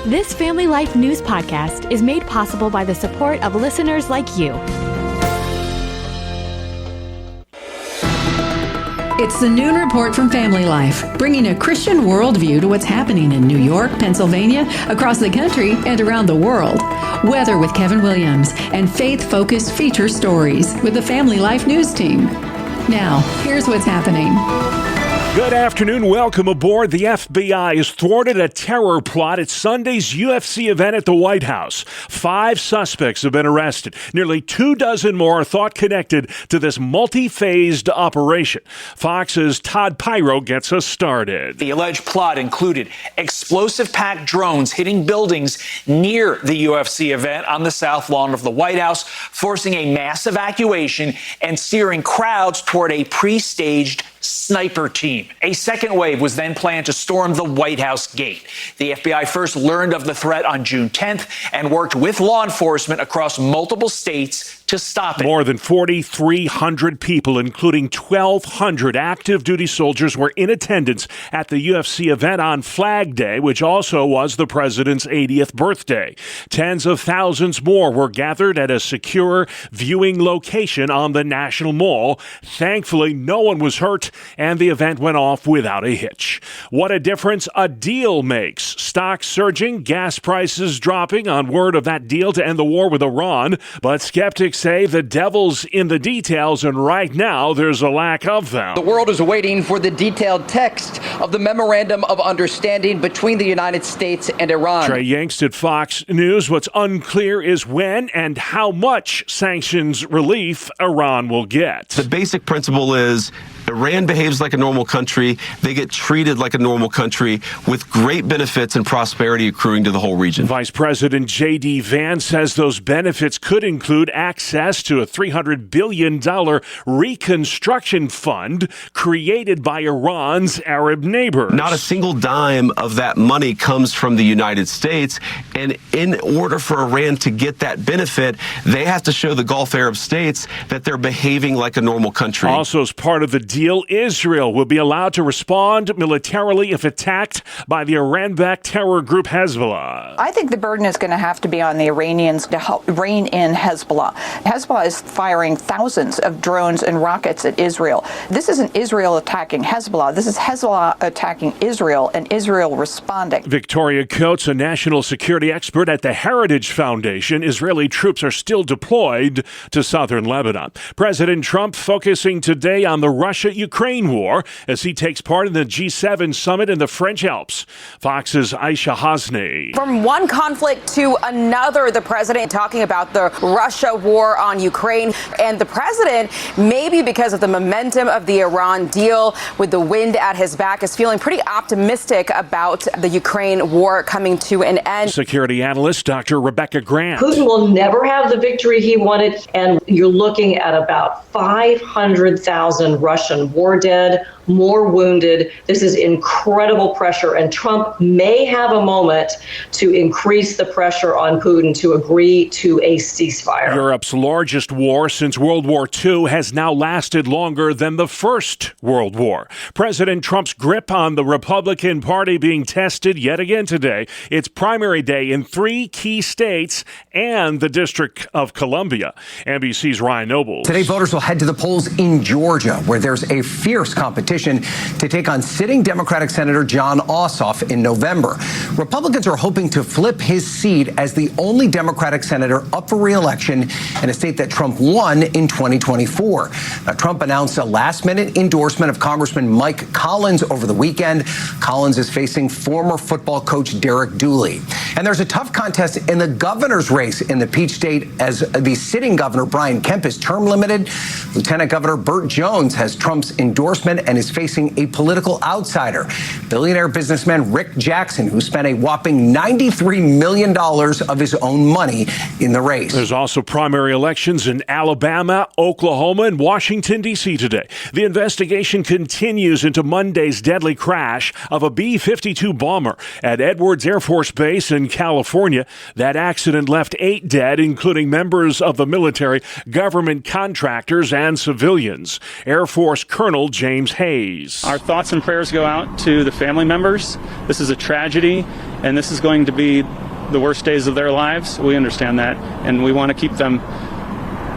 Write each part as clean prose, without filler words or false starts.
This Family Life News podcast is made possible by the support of listeners like you. It's the Noon Report from Family Life, bringing a Christian worldview to what's happening in New York, Pennsylvania, across the country, and around the world. Weather with Kevin Williams, and faith-focused feature stories with the Family Life News team. Now, here's what's happening. Good afternoon. Welcome aboard. The FBI has thwarted a terror plot at Sunday's UFC event at the White House. 5 suspects have been arrested. Nearly 24 more are thought connected to this multi-phased operation. Fox's Todd Pyro gets us started. The alleged plot included explosive-packed drones hitting buildings near the UFC event on the south lawn of the White House, forcing a mass evacuation and steering crowds toward a pre-staged sniper team. A second wave was then planned to storm the White House gate. The FBI first learned of the threat on June 10th and worked with law enforcement across multiple states to stop it. More than 4,300 people, including 1,200 active duty soldiers, were in attendance at the UFC event on Flag Day, which also was the president's 80th birthday. Tens of thousands more were gathered at a secure viewing location on the National Mall. Thankfully, no one was hurt, and the event went off without a hitch. What a difference a deal makes. Stocks surging, gas prices dropping on word of that deal to end the war with Iran, but skeptics say the devil's in the details, and right now there's a lack of them. The world is waiting for the detailed text of the Memorandum of Understanding between the United States and Iran. Trey Yangst at Fox News. What's unclear is when and how much sanctions relief Iran will get. The basic principle is Iran behaves like a normal country. They get treated like a normal country with great benefits and prosperity accruing to the whole region. Vice President J.D. Vance says those benefits could include access to a $300 billion reconstruction fund created by Iran's Arab neighbors. Not a single dime of that money comes from the United States. And in order for Iran to get that benefit, they have to show the Gulf Arab states that they're behaving like a normal country. Also, as part of the deal, Israel will be allowed to respond militarily if attacked by the Iran-backed terror group Hezbollah. I think the burden is going to have to be on the Iranians to help rein in Hezbollah. Hezbollah is firing thousands of drones and rockets at Israel. This isn't Israel attacking Hezbollah. This is Hezbollah attacking Israel and Israel responding. Victoria Coates, a national security expert at the Heritage Foundation. Israeli troops are still deployed to southern Lebanon. President Trump focusing today on the Russia-Ukraine war as he takes part in the G7 summit in the French Alps. Fox's Aisha Hasni. From one conflict to another, the president talking about the Russia war on Ukraine. And the president, maybe because of the momentum of the Iran deal with the wind at his back, is feeling pretty optimistic about the Ukraine war coming to an end. Security analyst Dr. Rebecca Grant. Putin will never have the victory he wanted, and you're looking at about 500,000 Russian war dead, more wounded. This is incredible pressure, and Trump may have a moment to increase the pressure on Putin to agree to a ceasefire. Europe's largest war since World War II has now lasted longer than the First World War. President Trump's grip on the Republican Party being tested yet again today. It's primary day in 3 key states and the District of Columbia. NBC's Ryan Nobles. Today, voters will head to the polls in Georgia, where there's a fierce competition to take on sitting Democratic Senator Jon Ossoff in November. Republicans are hoping to flip his seat as the only Democratic senator up for re-election in a state that Trump won in 2024. Now, Trump announced a last-minute endorsement of Congressman Mike Collins over the weekend. Collins is facing former football coach Derek Dooley. And there's a tough contest in the governor's race in the Peach State as the sitting governor, Brian Kemp, is term limited. Lieutenant Governor Burt Jones has Trump's endorsement and is facing a political outsider, billionaire businessman Rick Jackson, who spent a whopping $93 million of his own money in the race. There's also primary elections in Alabama, Oklahoma, and Washington, D.C. today. The investigation continues into Monday's deadly crash of a B-52 bomber at Edwards Air Force Base in California. That accident left 8 dead, including members of the military, government contractors, and civilians. Air Force Colonel James Hayes. Our thoughts and prayers go out to the family members. This is a tragedy, and this is going to be the worst days of their lives. We understand that, and we want to keep them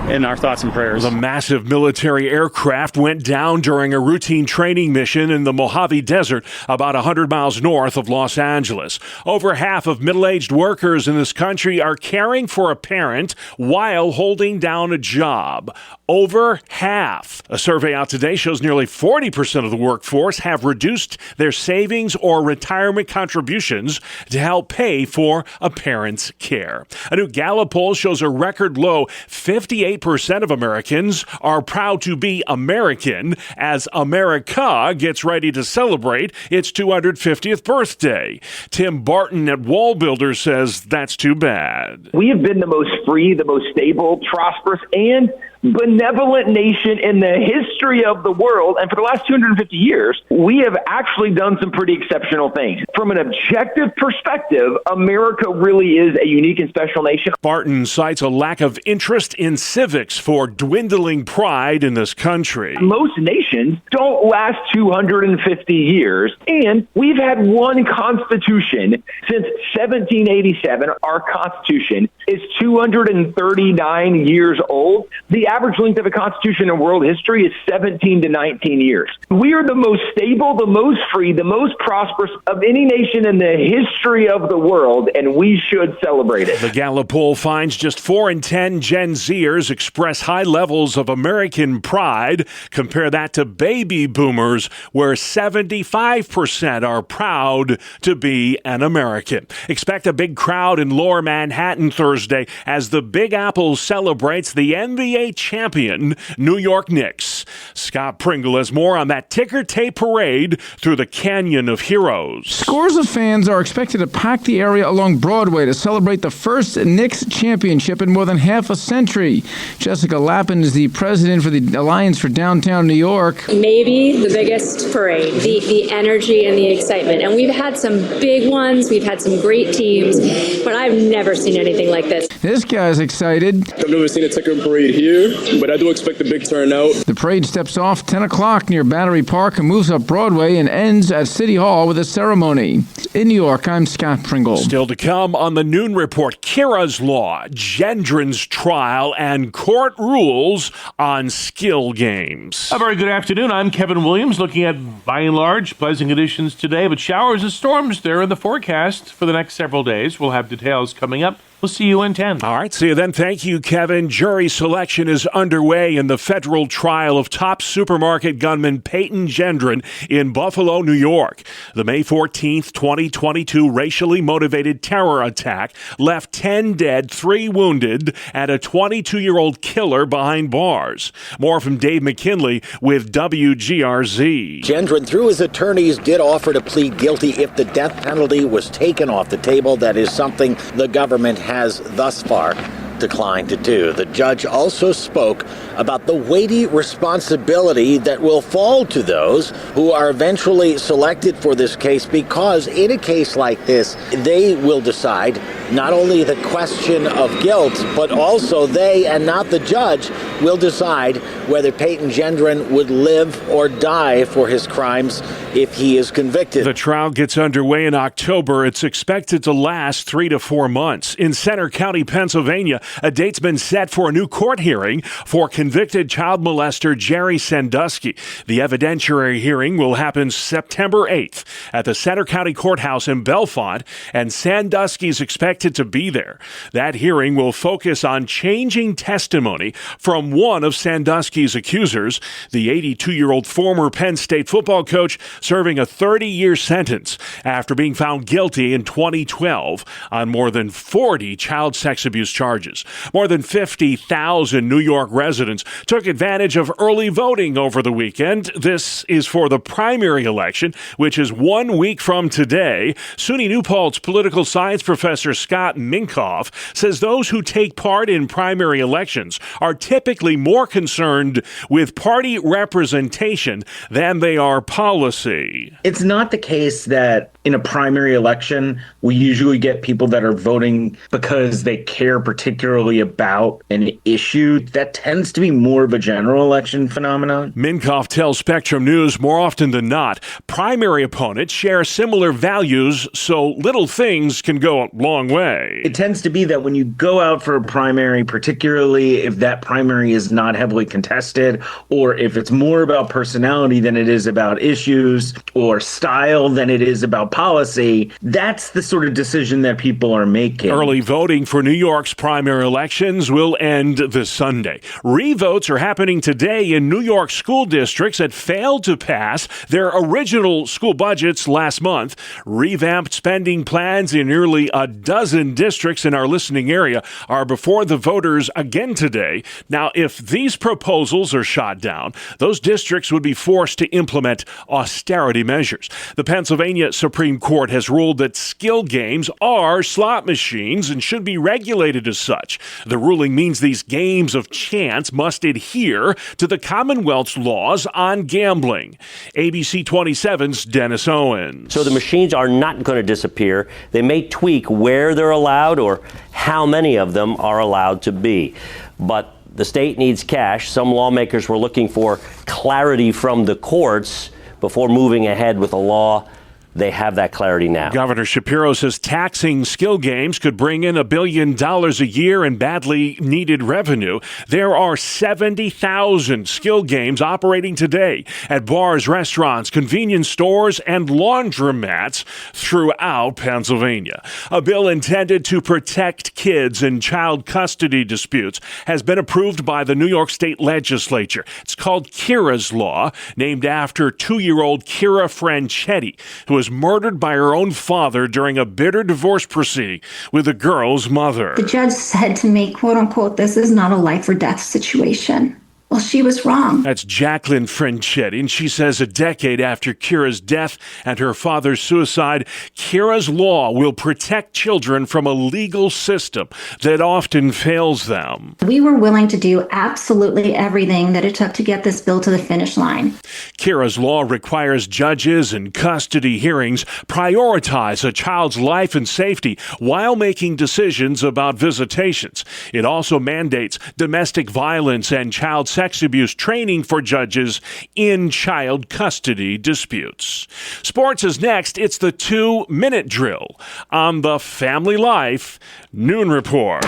in our thoughts and prayers. The massive military aircraft went down during a routine training mission in the Mojave Desert, about 100 miles north of Los Angeles. Over half of middle-aged workers in this country are caring for a parent while holding down a job. Over half. A survey out today shows nearly 40% of the workforce have reduced their savings or retirement contributions to help pay for a parent's care. A new Gallup poll shows a record low 58% of Americans are proud to be American as America gets ready to celebrate its 250th birthday. Tim Barton at Wall Builders says that's too bad. We have been the most free, the most stable, prosperous, and benevolent nation in the history of the world. And for the last 250 years, we have actually done some pretty exceptional things. From an objective perspective, America really is a unique and special nation. Barton cites a lack of interest in civics for dwindling pride in this country. Most nations don't last 250 years, and we've had one constitution since 1787. Our constitution is 239 years old. The average length of a constitution in world history is 17 to 19 years. We are the most stable, the most free, the most prosperous of any nation in the history of the world, and we should celebrate it. The Gallup poll finds just 4 in 10 Gen Zers express high levels of American pride. Compare that to baby boomers, where 75% are proud to be an American. Expect a big crowd in Lower Manhattan Thursday as the Big Apple celebrates the NBA champion New York Knicks. Scott Pringle has more on that ticker tape parade through the Canyon of Heroes. Scores of fans are expected to pack the area along Broadway to celebrate the first Knicks championship in more than half a century. Jessica Lappin is the president for the Alliance for Downtown New York. Maybe the biggest parade, the energy and the excitement. And we've had some big ones, we've had some great teams, but I've never seen anything like this. This guy's excited. I've never seen a ticker parade here, but I do expect a big turnout. The parade steps off 10 o'clock near Battery Park and moves up Broadway and ends at City Hall with a ceremony. In New York, I'm Scott Pringle. Still to come on the Noon Report, Kira's Law, Gendron's trial, and court rules on skill games. A very good afternoon. I'm Kevin Williams, looking at, by and large, pleasant conditions today, but showers and storms there in the forecast for the next several days. We'll have details coming up. We'll see you in 10. All right, see you then. Thank you, Kevin. Jury selection is underway in the federal trial of top supermarket gunman Peyton Gendron in Buffalo, New York. The May 14th, 2022 racially motivated terror attack left 10 dead, 3 wounded, and a 22-year-old killer behind bars. More from Dave McKinley with WGRZ. Gendron, through his attorneys, did offer to plead guilty if the death penalty was taken off the table. That is something the government has thus far declined to do. The judge also spoke about the weighty responsibility that will fall to those who are eventually selected for this case, because in a case like this, they will decide not only the question of guilt, but also they, and not the judge, will decide whether Peyton Gendron would live or die for his crimes if he is convicted. The trial gets underway in October. It's expected to last 3 to 4 months. In Center County, Pennsylvania, a date's been set for a new court hearing for convicted child molester Jerry Sandusky. The evidentiary hearing will happen September 8th at the Center County Courthouse in Bellefonte, and Sandusky is expected to be there. That hearing will focus on changing testimony from one of Sandusky's accusers, the 82-year-old former Penn State football coach serving a 30-year sentence after being found guilty in 2012 on more than 40 child sex abuse charges. More than 50,000 New York residents took advantage of early voting over the weekend. This is for the primary election, which is 1 week from today. SUNY New Paltz political science professor Scott Minkoff says those who take part in primary elections are typically more concerned with party representation than they are policy. It's not the case that in a primary election, we usually get people that are voting because they care particularly about an issue. That tends to to be more of a general election phenomenon. Minkoff tells Spectrum News more often than not, primary opponents share similar values, so little things can go a long way. It tends to be that when you go out for a primary, particularly if that primary is not heavily contested, or if it's more about personality than it is about issues, or style than it is about policy, that's the sort of decision that people are making. Early voting for New York's primary elections will end this Sunday. Revotes are happening today in New York school districts that failed to pass their original school budgets last month. Revamped spending plans in nearly a dozen districts in our listening area are before the voters again today. Now, if these proposals are shot down, those districts would be forced to implement austerity measures. The Pennsylvania Supreme Court has ruled that skill games are slot machines and should be regulated as such. The ruling means these games of chance must adhere to the Commonwealth's laws on gambling. ABC 27's Dennis Owens. So the machines are not going to disappear. They may tweak where they're allowed or how many of them are allowed to be. But the state needs cash. Some lawmakers were looking for clarity from the courts before moving ahead with a law. They have that clarity now. Governor Shapiro says taxing skill games could bring in $1 billion a year in badly needed revenue. There are 70,000 skill games operating today at bars, restaurants, convenience stores, and laundromats throughout Pennsylvania. A bill intended to protect kids in child custody disputes has been approved by the New York State Legislature. It's called Kira's Law, named after 2-year-old Kira Franchetti, who was murdered by her own father during a bitter divorce proceeding with the girl's mother. The judge said to me, quote unquote, "This is not a life or death situation." Well, she was wrong. That's Jacqueline Franchetti, and she says a decade after Kira's death and her father's suicide, Kira's Law will protect children from a legal system that often fails them. We were willing to do absolutely everything that it took to get this bill to the finish line. Kira's Law requires judges in custody hearings prioritize a child's life and safety while making decisions about visitations. It also mandates domestic violence and child sex abuse training for judges in child custody disputes. Sports is next. It's the 2-minute drill on the Family Life Noon Report.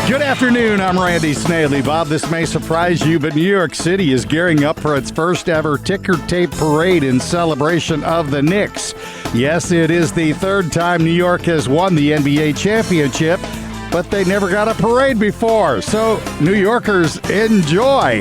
Good afternoon, I'm Randy Snaley. Bob, this may surprise you, but New York City is gearing up for its first ever ticker tape parade in celebration of the Knicks. Yes, it is the third time New York has won the NBA championship, but they never got a parade before, so New Yorkers enjoy.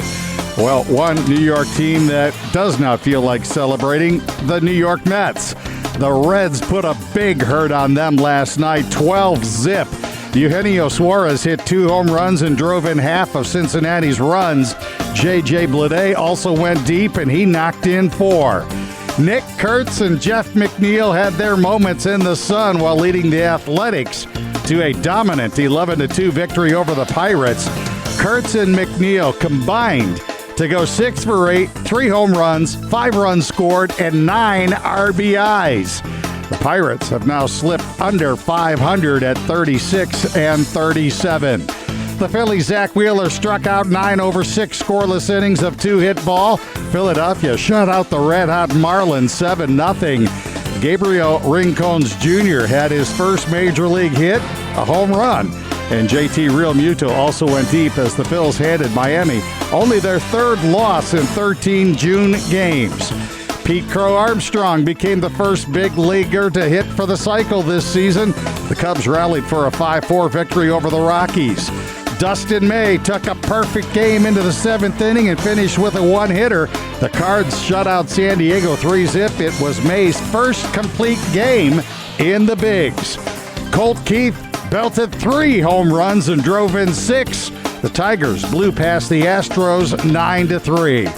Well, one New York team that does not feel like celebrating, the New York Mets. The Reds put a big hurt on them last night, 12-zip. Eugenio Suarez hit 2 home runs and drove in half of Cincinnati's runs. J.J. Bleday also went deep, and he knocked in 4. Nick Kurtz and Jeff McNeil had their moments in the sun while leading the Athletics to a dominant 11-2 victory over the Pirates. Kurtz and McNeil combined to go 6 for 8, 3 home runs, 5 runs scored, and 9 RBIs. The Pirates have now slipped under 500 at 36-37. The Phillies' Zach Wheeler struck out 9 over 6 scoreless innings of 2-hit ball. Philadelphia shut out the red-hot Marlins 7-0. Gabriel Rincones Jr. had his first major league hit, a home run. And JT Realmuto also went deep as the Phils handed Miami only their 3rd loss in 13 June games. Pete Crow Armstrong became the first big leaguer to hit for the cycle this season. The Cubs rallied for a 5-4 victory over the Rockies. Dustin May took a perfect game into the 7th inning and finished with a 1-hitter. The Cards shut out San Diego 3-zip. It was May's first complete game in the Bigs. Colt Keith belted 3 home runs and drove in 6. The Tigers blew past the Astros 9-3.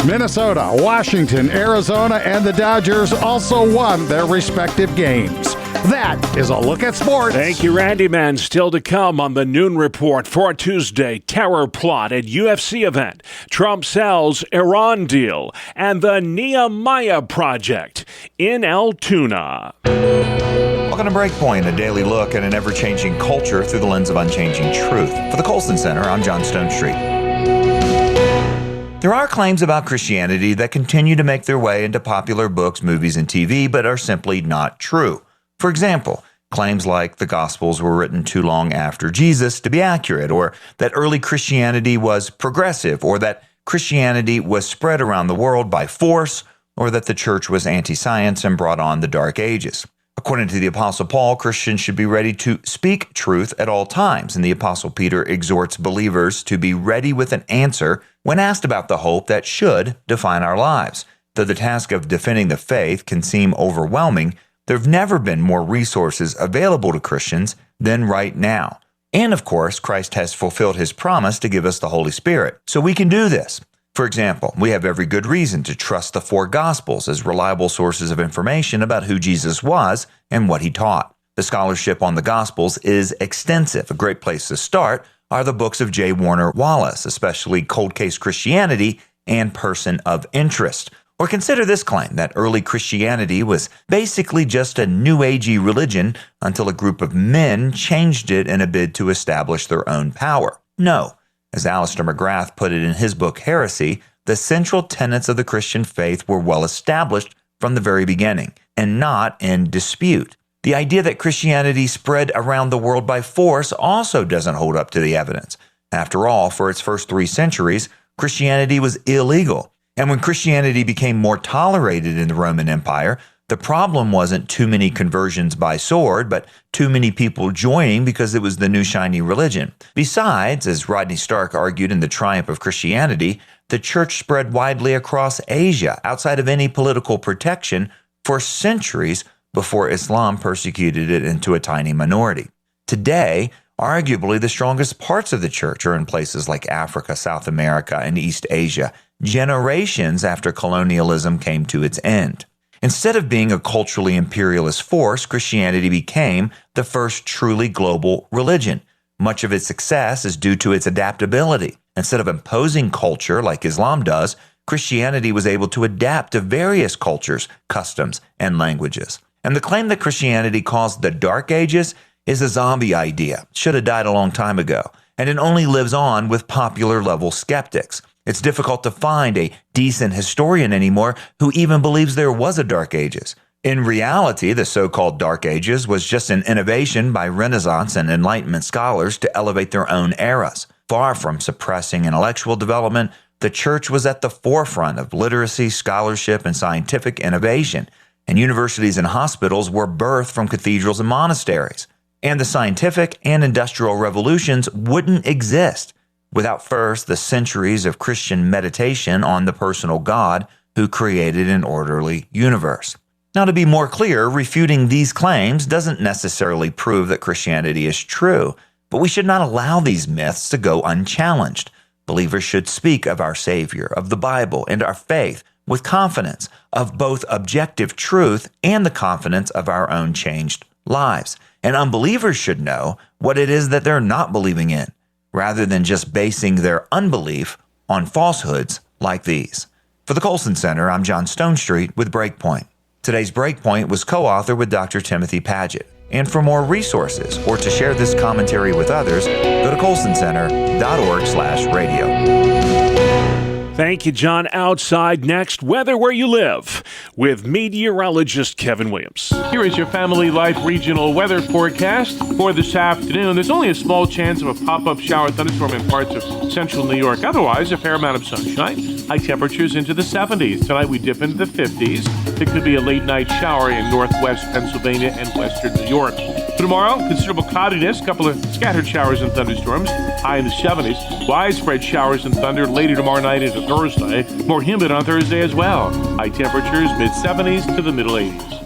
Minnesota, Washington, Arizona, and the Dodgers also won their respective games. That is a look at sports. Thank you, Randy Man. Still to come on the Noon Report for Tuesday, terror plot at UFC event, Trump sells Iran deal, and the Nehemiah Project in Altoona. Welcome Welcome to Breakpoint, a daily look at an ever-changing culture through the lens of unchanging truth. For the Colson Center, I'm John Stonestreet. There are claims about Christianity that continue to make their way into popular books, movies, and TV, but are simply not true. For example, claims like the Gospels were written too long after Jesus to be accurate, or that early Christianity was progressive, or that Christianity was spread around the world by force, or that the church was anti-science and brought on the Dark Ages. According to the Apostle Paul, Christians should be ready to speak truth at all times, and the Apostle Peter exhorts believers to be ready with an answer when asked about the hope that should define our lives. Though the task of defending the faith can seem overwhelming, there have never been more resources available to Christians than right now. And of course, Christ has fulfilled his promise to give us the Holy Spirit, so we can do this. For example, we have every good reason to trust the four Gospels as reliable sources of information about who Jesus was and what he taught. The scholarship on the Gospels is extensive. A great place to start are the books of J. Warner Wallace, especially Cold Case Christianity and Person of Interest. Or consider this claim that early Christianity was basically just a New Agey religion until a group of men changed it in a bid to establish their own power. No. As Alistair McGrath put it in his book Heresy, the central tenets of the Christian faith were well established from the very beginning and not in dispute. The idea that Christianity spread around the world by force also doesn't hold up to the evidence. After all, for its first 3 centuries, Christianity was illegal. And when Christianity became more tolerated in the Roman Empire, the problem wasn't too many conversions by sword, but too many people joining because it was the new shiny religion. Besides, as Rodney Stark argued in The Triumph of Christianity, the church spread widely across Asia, outside of any political protection, for centuries before Islam persecuted it into a tiny minority. Today, arguably the strongest parts of the church are in places like Africa, South America, and East Asia, generations after colonialism came to its end. Instead of being a culturally imperialist force, Christianity became the first truly global religion. Much of its success is due to its adaptability. Instead of imposing culture like Islam does, Christianity was able to adapt to various cultures, customs, and languages. And the claim that Christianity caused the Dark Ages is a zombie idea. It should have died a long time ago. And it only lives on with popular level skeptics. It's difficult to find a decent historian anymore who even believes there was a Dark Ages. In reality, the so-called Dark Ages was just an innovation by Renaissance and Enlightenment scholars to elevate their own eras. Far from suppressing intellectual development, the church was at the forefront of literacy, scholarship, and scientific innovation, and universities and hospitals were birthed from cathedrals and monasteries. And the scientific and industrial revolutions wouldn't exist without first the centuries of Christian meditation on the personal God who created an orderly universe. Now, to be more clear, refuting these claims doesn't necessarily prove that Christianity is true, but we should not allow these myths to go unchallenged. Believers should speak of our Savior, of the Bible, and our faith with confidence of both objective truth and the confidence of our own changed lives. And unbelievers should know what it is that they're not believing in, rather than just basing their unbelief on falsehoods like these. For the Colson Center, I'm John Stonestreet with Breakpoint. Today's Breakpoint was co-authored with Dr. Timothy Paget. And for more resources or to share this commentary with others, go to colsoncenter.org/radio. Thank you, John. Outside next, weather where you live with meteorologist Kevin Williams. Here is your Family Life regional weather forecast for this afternoon. There's only a small chance of a pop-up shower thunderstorm in parts of central New York. Otherwise, a fair amount of sunshine. High temperatures into the 70s. Tonight, we dip into the 50s. It could be a late-night shower in northwest Pennsylvania and western New York. For tomorrow, considerable cloudiness, a couple of scattered showers and thunderstorms, high in the 70s. Widespread showers and thunder later tomorrow night into Thursday. More humid on Thursday as well. High temperatures mid-70s to the middle 80s.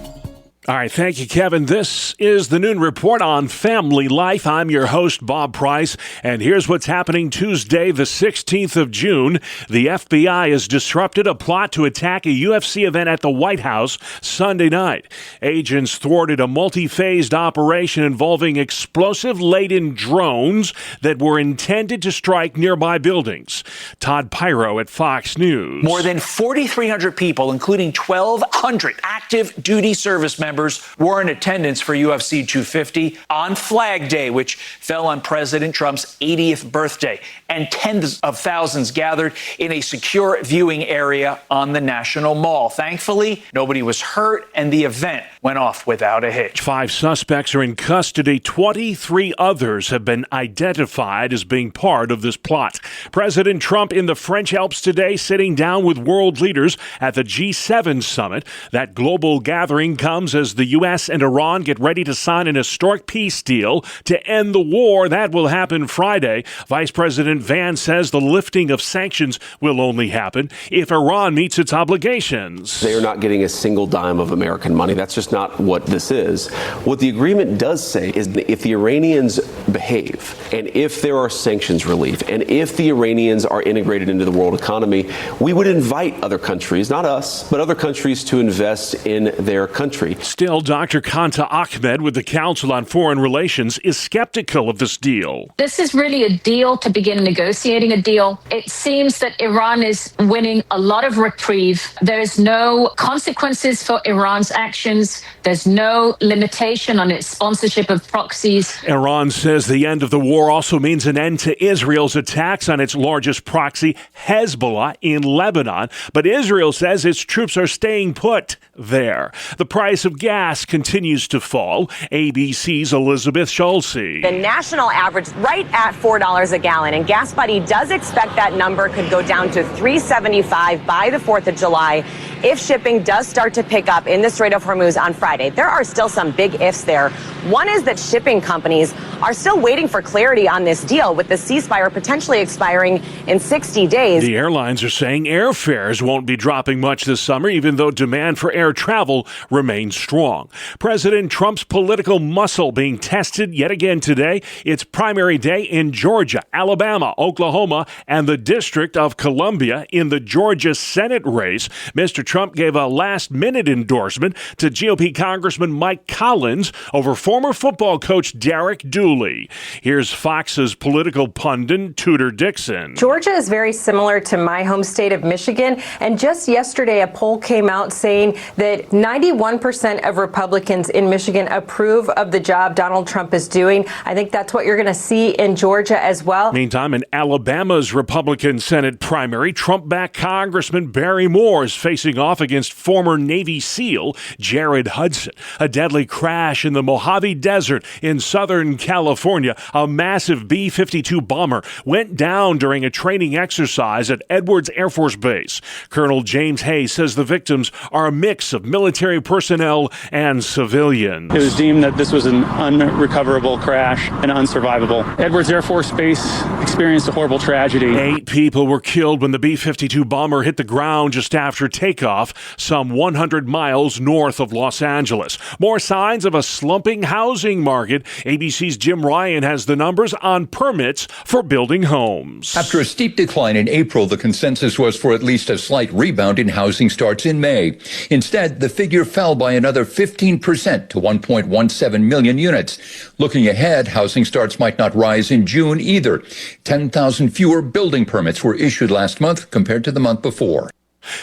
All right, thank you, Kevin. This is the Noon Report on Family Life. I'm your host, Bob Price, and here's what's happening Tuesday, the 16th of June. The FBI has disrupted a plot to attack a UFC event at the White House Sunday night. Agents thwarted a multi-phased operation involving explosive-laden drones that were intended to strike nearby buildings. Todd Pyro at Fox News. More than 4,300 people, including 1,200 active duty service members, members were in attendance for UFC 250 on Flag Day, which fell on President Trump's 80th birthday, and tens of thousands gathered in a secure viewing area on the National Mall. Thankfully, nobody was hurt, and the event went off without a hitch. 5 suspects are in custody. 23 others have been identified as being part of this plot. President Trump in the French Alps today, sitting down with world leaders at the G7 summit. That global gathering comes as the U.S. and Iran get ready to sign an historic peace deal to end the war. That will happen Friday. Vice President Vance says the lifting of sanctions will only happen if Iran meets its obligations. They are not getting a single dime of American money. That's just not what this is. What the agreement does say is that if the Iranians behave, and if there are sanctions relief, and if the Iranians are integrated into the world economy, we would invite other countries, not us, but other countries to invest in their country. Still, Dr. Kanta Ahmed with the Council on Foreign Relations is skeptical of this deal. This is really a deal to begin negotiating a deal. It seems that Iran is winning a lot of reprieve. There's no consequences for Iran's actions. There's no limitation on its sponsorship of proxies. Iran says the end of the war also means an end to Israel's attacks on its largest proxy, Hezbollah, in Lebanon. But Israel says its troops are staying put there. The price of gas continues to fall. ABC's Elizabeth Schulze. The national average right at $4 a gallon, and Gas Buddy does expect that number could go down to $3.75 by the 4th of July if shipping does start to pick up in the Strait of Hormuz on Friday. There are still some big ifs there. One is that shipping companies are still waiting for clarity on this deal, with the ceasefire potentially expiring in 60 days. The airlines are saying airfares won't be dropping much this summer, even though demand for air travel remains strong. President Trump's political muscle being tested yet again today. It's primary day in Georgia, Alabama, Oklahoma, and the District of Columbia in the Georgia Senate race. Mr. Trump gave a last-minute endorsement to GOP Congressman Mike Collins over former football coach Derek Dooley. Here's Fox's political pundit, Tudor Dixon. Georgia is very similar to my home state of Michigan, and just yesterday a poll came out saying that 91% of Republicans in Michigan approve of the job Donald Trump is doing. I think that's what you're going to see in Georgia as well. Meantime, in Alabama's Republican Senate primary, Trump-backed Congressman Barry Moore is facing off against former Navy SEAL Jared Hudson. A deadly crash in the Mojave Desert in Southern California. A massive B-52 bomber went down during a training exercise at Edwards Air Force Base. Colonel James Hayes says the victims are a mix of military personnel and civilians. It was deemed that this was an unrecoverable crash and unsurvivable. Edwards Air Force Base experienced a horrible tragedy. 8 people were killed when the B-52 bomber hit the ground just after takeoff, some 100 miles north of Los Angeles. More signs of a slumping housing market. ABC's Jim Ryan has the numbers on permits for building homes. After a steep decline in April, the consensus was for at least a slight rebound in housing starts in May. Instead, the figure fell by another 15% to 1.17 million units. Looking ahead, housing starts might not rise in June either. 10,000 fewer building permits were issued last month compared to the month before.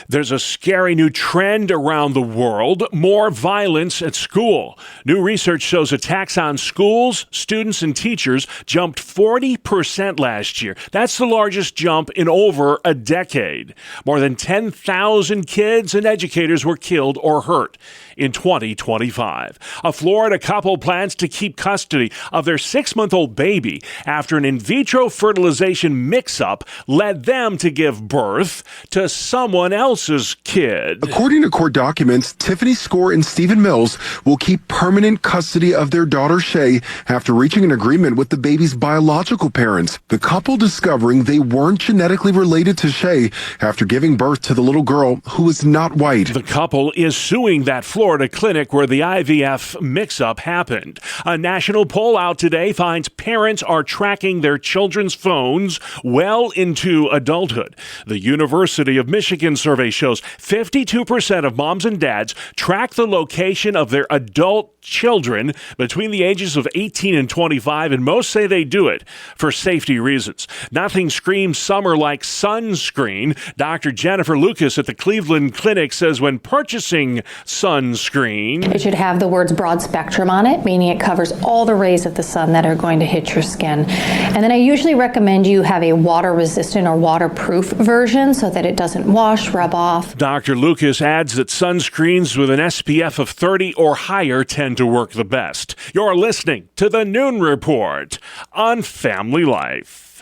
There's a scary new trend around the world, more violence at school. New research shows attacks on schools, students, and teachers jumped 40% last year. That's the largest jump in over a decade. More than 10,000 kids and educators were killed or hurt in 2025. A Florida couple plans to keep custody of their 6-month-old baby after an in vitro fertilization mix-up led them to give birth to someone else's kid. According to court documents, Tiffany Score and Stephen Mills will keep permanent custody of their daughter Shay after reaching an agreement with the baby's biological parents. The couple discovering they weren't genetically related to Shay after giving birth to the little girl who is not white. The couple is suing that Florida clinic where the IVF mix-up happened. A national poll out today finds parents are tracking their children's phones well into adulthood. The University of Michigan survey shows 52% of moms and dads track the location of their adult children between the ages of 18 and 25, and most say they do it for safety reasons. Nothing screams summer like sunscreen. Dr. Jennifer Lucas at the Cleveland Clinic says when purchasing sunscreen, sunscreen. It should have the words broad spectrum on it, meaning it covers all the rays of the sun that are going to hit your skin. And then I usually recommend you have a water-resistant or waterproof version so that it doesn't wash, rub off. Dr. Lucas adds that sunscreens with an SPF of 30 or higher tend to work the best. You're listening to The Noon Report on Family Life.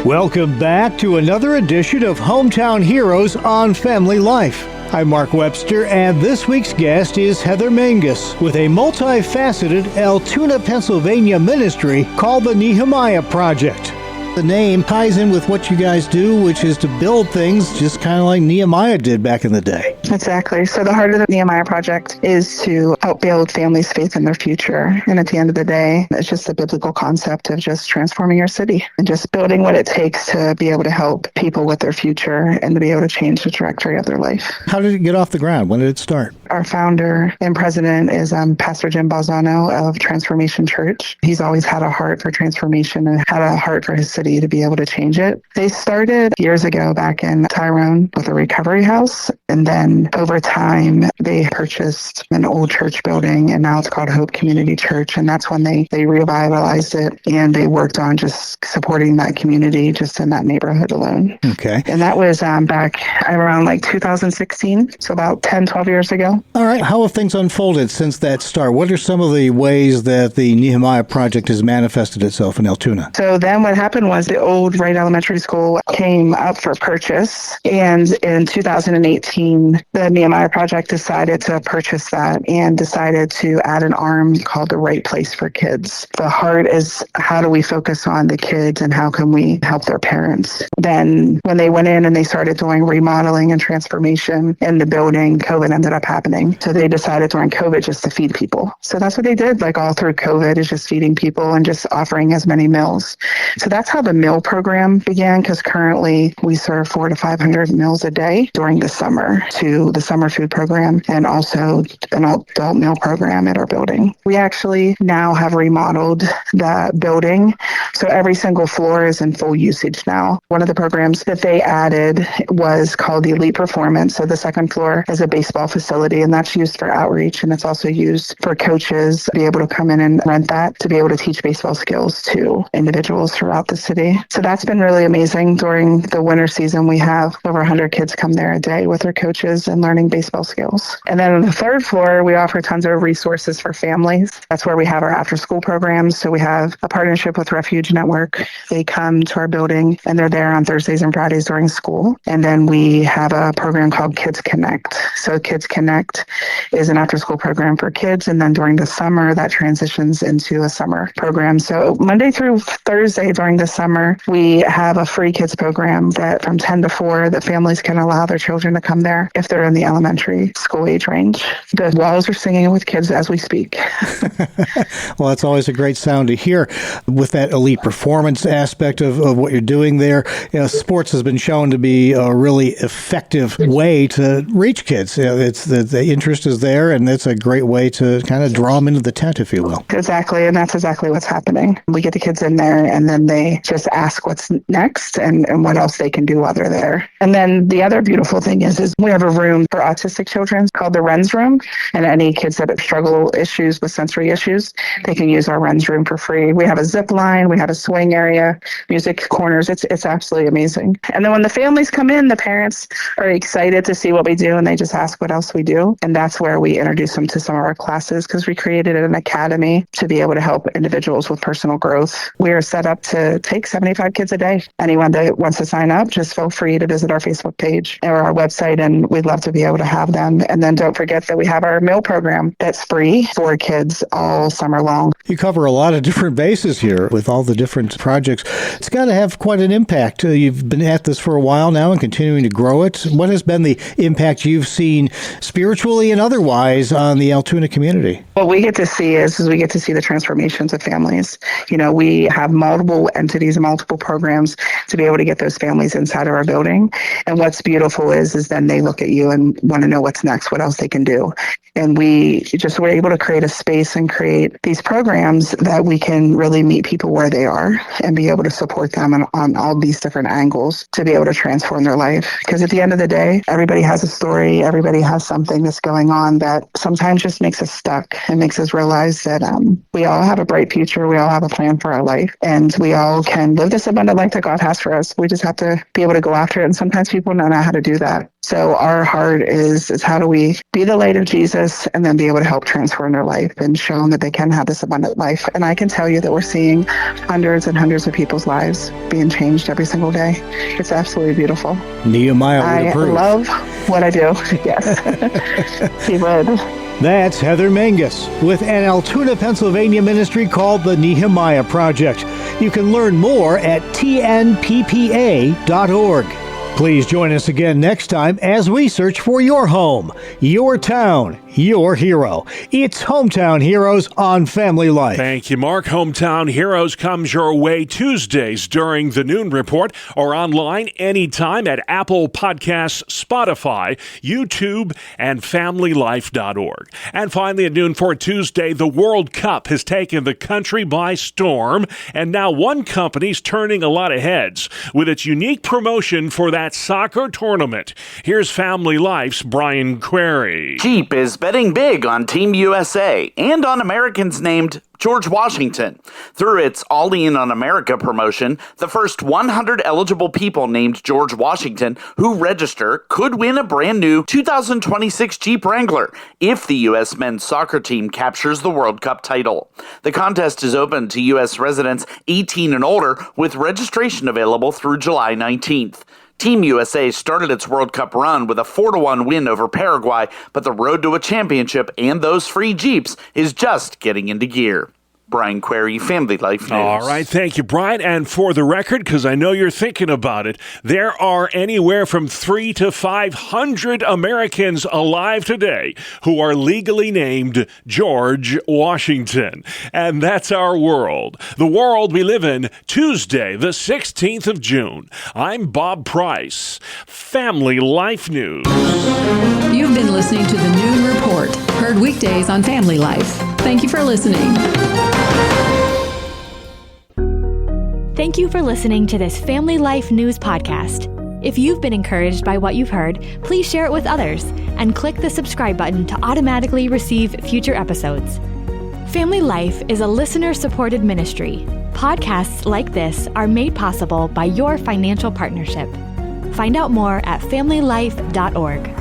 Welcome back to another edition of Hometown Heroes on Family Life. I'm Mark Webster, and this week's guest is Heather Mangus with a multifaceted Altoona, Pennsylvania ministry called the Nehemiah Project. The name ties in with what you guys do, which is to build things just kind of like Nehemiah did back in the day. Exactly. So the heart of the Nehemiah Project is to help build families' faith in their future. And at the end of the day, it's just a biblical concept of just transforming your city and just building what it takes to be able to help people with their future and to be able to change the trajectory of their life. How did it get off the ground? When did it start? Our founder and president is Pastor Jim Balzano of Transformation Church. He's always had a heart for transformation and had a heart for his city to be able to change it. They started years ago back in Tyrone with a recovery house. And then over time, they purchased an old church building, and now it's called Hope Community Church. And that's when they revitalized it, and they worked on just supporting that community just in that neighborhood alone. Okay. And that was back around like 2016, so about 10, 12 years ago. All right. How have things unfolded since that start? What are some of the ways that the Nehemiah Project has manifested itself in Altoona? So then what happened was the old Wright Elementary School came up for purchase. And in 2018, the Nehemiah Project decided to purchase that and decided to add an arm called the Right Place for Kids. The heart is how do we focus on the kids and how can we help their parents? Then when they went in and they started doing remodeling and transformation in the building, COVID ended up happening. So they decided during COVID just to feed people. So that's what they did, like all through COVID, is just feeding people and just offering as many meals. So that's how the meal program began, because currently we serve 400 to 500 meals a day during the summer to the summer food program and also an adult meal program at our building. We actually now have remodeled the building, so every single floor is in full usage now. One of the programs that they added was called the Elite Performance. So the second floor is a baseball facility, and that's used for outreach, and it's also used for coaches to be able to come in and rent that to be able to teach baseball skills to individuals throughout the city. So that's been really amazing. During the winter season, we have over 100 kids come there a day with their coaches and learning baseball skills. And then on the third floor, we offer tons of resources for families. That's where we have our after-school programs. So we have a partnership with Refuge Network. They come to our building, and they're there on Thursdays and Fridays during school. And then we have a program called Kids Connect. So Kids Connect is an after-school program for kids. And then during the summer, that transitions into a summer program. So Monday through Thursday during the summer, we have a free kids program that from 10 to 4, that families can allow their children to come there if they're in the elementary school age range. The walls are singing with kids as we speak. Well, that's always a great sound to hear. With that elite performance aspect of what you're doing there, sports has been shown to be a really effective way to reach kids. It's the interest is there, and it's a great way to kind of draw them into the tent, if you will. Exactly, and that's exactly what's happening. We get the kids in there, and then they just ask what's next and what else they can do while they're there. And then the other beautiful thing is we have a room for autistic children called the RENS room, and any kids that struggle issues with sensory issues, they can use our RENS room for free. We have a zip line, we have a swing area, music corners. It's absolutely amazing. And then when the families come in, the parents are excited to see what we do, and they just ask what else we do. And that's where we introduce them to some of our classes, because we created an academy to be able to help individuals with personal growth. We are set up to take 75 kids a day. Anyone that wants to sign up, just feel free to visit our Facebook page or our website, and we'd love to be able to have them. And then don't forget that we have our meal program that's free for kids all summer long. You cover a lot of different bases here with all the different projects. It's got to have quite an impact. You've been at this for a while now and continuing to grow it. What has been the impact you've seen spiritually and otherwise on the Altoona community? What we get to see is we get to see the transformations of families. We have multiple entities these multiple programs to be able to get those families inside of our building. And what's beautiful is then they look at you and want to know what's next, what else they can do. And we just were able to create a space and create these programs that we can really meet people where they are and be able to support them on all these different angles to be able to transform their life. Because at the end of the day, everybody has a story, everybody has something that's going on that sometimes just makes us stuck and makes us realize that we all have a bright future, we all have a plan for our life, and we all can live this abundant life that God has for us. We just have to be able to go after it, and sometimes people don't know how to do that. So our heart is how do we be the light of Jesus and then be able to help transform their life and show them that they can have this abundant life. And I can tell you that we're seeing hundreds and hundreds of people's lives being changed every single day. It's absolutely beautiful. Nehemiah would approve. I love what I do. Yes, he would. That's Heather Mangus with an Altoona, Pennsylvania ministry called the Nehemiah Project. You can learn more at tnppa.org. Please join us again next time as we search for your home, your town, your hero. It's Hometown Heroes on Family Life. Thank you, Mark. Hometown Heroes comes your way Tuesdays during the Noon Report or online anytime at Apple Podcasts, Spotify, YouTube, and FamilyLife.org. And finally, at noon for Tuesday, the World Cup has taken the country by storm, and now one company's turning a lot of heads with its unique promotion for that soccer tournament. Here's Family Life's Brian Query. Jeep is betting big on Team USA and on Americans named George Washington. Through its All In on America promotion, the first 100 eligible people named George Washington who register could win a brand new 2026 Jeep Wrangler if the U.S. men's soccer team captures the World Cup title. The contest is open to U.S. residents 18 and older, with registration available through July 19th. Team USA started its World Cup run with a 4-1 win over Paraguay, but the road to a championship and those free Jeeps is just getting into gear. Brian Query, Family Life News. All right, thank you, Brian. And for the record, because I know you're thinking about it, there are anywhere from 300 to 500 Americans alive today who are legally named George Washington. And that's our world. The world we live in, Tuesday, the 16th of June. I'm Bob Price, Family Life News. You've been listening to the Noon Report, heard weekdays on Family Life. Thank you for listening. Thank you for listening to this Family Life News podcast. If you've been encouraged by what you've heard, please share it with others and click the subscribe button to automatically receive future episodes. Family Life is a listener-supported ministry. Podcasts like this are made possible by your financial partnership. Find out more at familylife.org.